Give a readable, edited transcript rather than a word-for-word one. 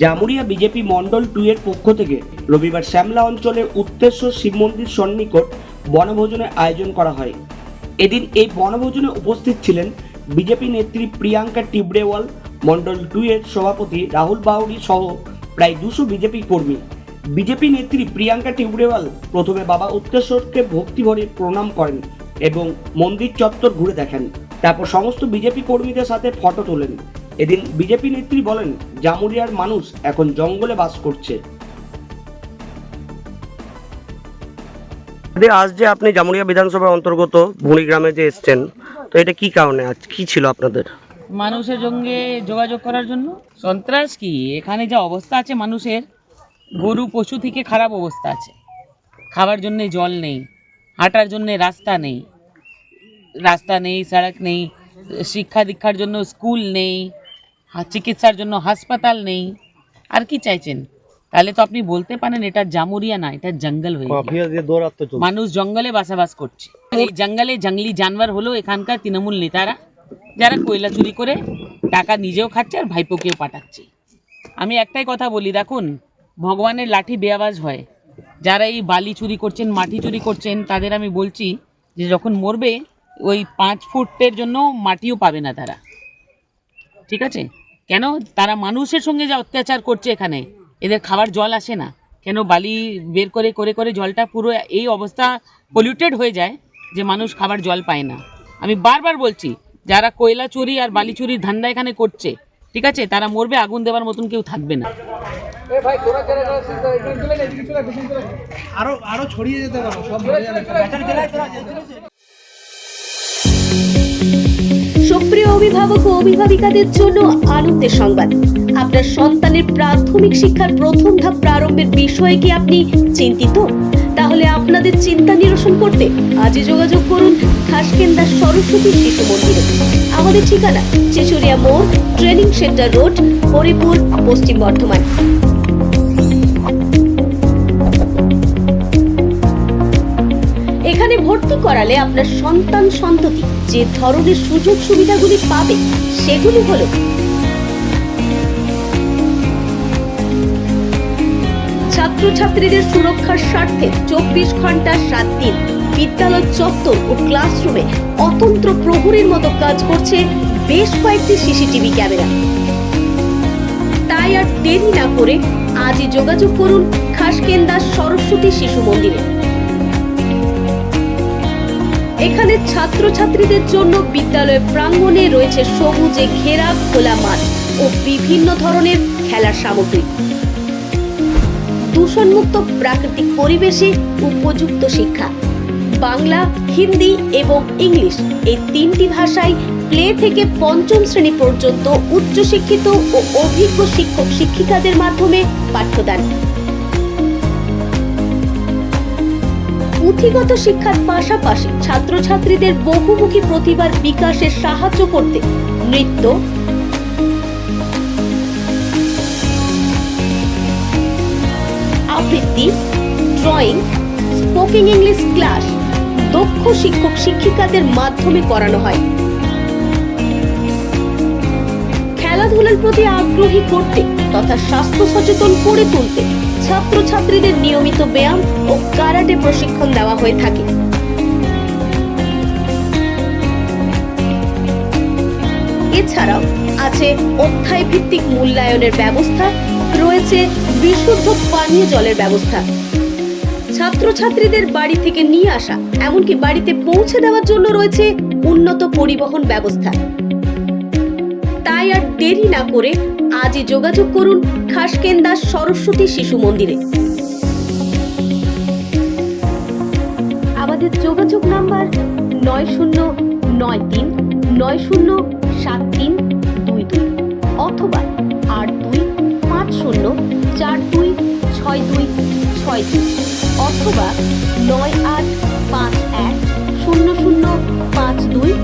Jamuria BJP Mondal 2 এর পক্ষ থেকে রবিবার শ্যামলা অঞ্চলের উত্তেশ্বর শিব মন্দির সন্নিকট বনভোজনের আয়োজন করা হয়। এদিন এই বনভোজনে উপস্থিত ছিলেন বিজেপি নেত্রী প্রিয়াঙ্কা টিবড়েওয়াল, মন্ডল 2 এর সভাপতি রাহুল বাউরি সহ প্রায় 200 বিজেপি কর্মী। বিজেপি নেত্রী প্রিয়াঙ্কা টিবড়েওয়াল প্রথমে বাবা উত্তেশ্বরকে ভক্তি ভরে প্রণাম করেন এবং মন্দির চত্বর ঘুরে দেখেন। তারপর সমস্ত বিজেপি কর্মীদের সাথে ফটো তোলেন। এদিন বিজেপি নেত্রী বলেন, জামুরিয়ার মানুষ এখন জঙ্গলে বাস করছে। আজ যে আপনি জামুরিয়া বিধানসভার অন্তর্গত ভুঁড়ি গ্রামে যে এসছেন, তো এটা কি কারণে, আজ কি ছিল আপনাদের? মানুষের সঙ্গে যোগাযোগ করার জন্য। সন্ত্রাস কি, এখানে যা অবস্থা আছে মানুষের, গরু পশু থেকে খারাপ অবস্থা আছে। খাবার জন্যে জল নেই, হাঁটার জন্যে রাস্তা নেই, সড়ক নেই, শিক্ষা দীক্ষার জন্য স্কুল নেই, চিকিৎসার জন্য হাসপাতাল নেই। আর কি চাইছেন? তাহলে তো আপনি বলতে পারেন এটা জামুরিয়া না, এটা জঙ্গল হয়ে গেছে। মানুষ জঙ্গলে বসবাস করছে। এই জঙ্গলে জঙ্গলি জানোয়ার হলো এখানকার তৃণমূল নেতারা, যারা কয়লা চুরি করে টাকা নিজেও খাচ্ছে আর ভাইপোকেও পাঠাচ্ছে। আমি একটাই কথা বলি, দেখুন, ভগবানের লাঠি বেআওয়াজ হয়। যারা এই বালি চুরি করছেন, মাটি চুরি করছেন, তাদের আমি বলছি যে যখন মরবে ওই 5 ফুটের জন্য মাটিও পাবে না তারা। ঠিক আছে? কেন? তারা মানুষের সঙ্গে যা অত্যাচার করছে এখানে, এদের খাবার জল আসে না কেন? বালি বের করে করে করে জলটা পুরো এই অবস্থা পলিউটেড হয়ে যায় যে মানুষ খাবার জল পায় না। আমি বারবার বলছি, যারা কয়লা চুরি আর বালি চুরির ধান্দা এখানে করছে, ঠিক আছে, তারা মরবে, আগুন দেওয়ার মতন কেউ থাকবে না। আরো ছড়িয়ে যেতে পারো সব। সুপ্রিয় অভিভাবক ও অভিভাবিকাদের জন্য আনন্দের সংবাদ। আপনার সন্তানের প্রাথমিক শিক্ষার প্রথম ধাপ প্রারম্ভের বিষয়ে কি আপনি চিন্তিত? তাহলে আপনাদের চিন্তা নিরসন করতে আজই যোগাযোগ করুন খাসকেন্দা সরস্বতী শিশু মন্দিরে। আমাদের ঠিকানা চেচুরিয়া মোড়, ট্রেনিং সেন্টার রোড, হরিপুর, পশ্চিম বর্ধমান। এখানে ভর্তি করালে আপনার সন্তান সন্ততি যে ধরনের সুযোগ সুবিধাগুলি পাবে সেগুলি হলো: ছাত্রছাত্রীদের সুরক্ষার স্বার্থে 24 ঘন্টা 7 দিন বিদ্যালয় চত্বর ও ক্লাসরুমে অতন্ত্র প্রহরীর মতো কাজ করছে বেশ কয়েকটি সিসিটিভি ক্যামেরা। তাই আর দেরি না করে আজই যোগাযোগ করুন খাসকেন্দা সরস্বতী শিশু মন্দিরে। এখানে ছাত্রছাত্রীদের জন্য বিদ্যালয়ের প্রাঙ্গণে রয়েছে সবুজে ঘেরা খোলা মাঠ ও বিভিন্ন ধরনের খেলার সামগ্রী। দূষণমুক্ত প্রাকৃতিক পরিবেশে উপযুক্ত শিক্ষা, বাংলা, হিন্দি এবং ইংলিশ এই 3টি ভাষায় প্লে থেকে 5ম শ্রেণী পর্যন্ত উচ্চশিক্ষিত ও অভিজ্ঞ শিক্ষক শিক্ষিকাদের মাধ্যমে পাঠ্যদান। পুঁথিগত শিক্ষার পাশাপাশি ছাত্রছাত্রীদের বহুমুখী প্রতিভার বিকাশে সাহায্য করতে নৃত্য, আবৃত্তি, ড্রয়িং, স্পোকেন ইংলিশ ক্লাস দক্ষ শিক্ষক শিক্ষিকাদের মাধ্যমে করানো হয়। খেলাধুলার প্রতি আগ্রহী করতে তথা স্বাস্থ্য সচেতন করে তুলতে ছাত্রছাত্রীদের নিয়মিত ব্যায়াম ও কারাটে প্রশিক্ষণ দেওয়া হয়ে থাকে। এছাড়াও আছে অধ্যায় ভিত্তিক মূল্যায়নের ব্যবস্থা, রয়েছে বিশুদ্ধ পানীয় জলের ব্যবস্থা। ছাত্রছাত্রীদের বাড়ি থেকে নিয়ে আসা এমনকি বাড়িতে পৌঁছে দেওয়ার জন্য রয়েছে উন্নত পরিবহন ব্যবস্থা। তাই আর দেরি না করে আজই যোগাযোগ করুন খাসকেন্দা সরস্বতী শিশু মন্দিরে। আমাদের যোগাযোগ নাম্বার 9093907322 অথবা 8250426262 অথবা 98510052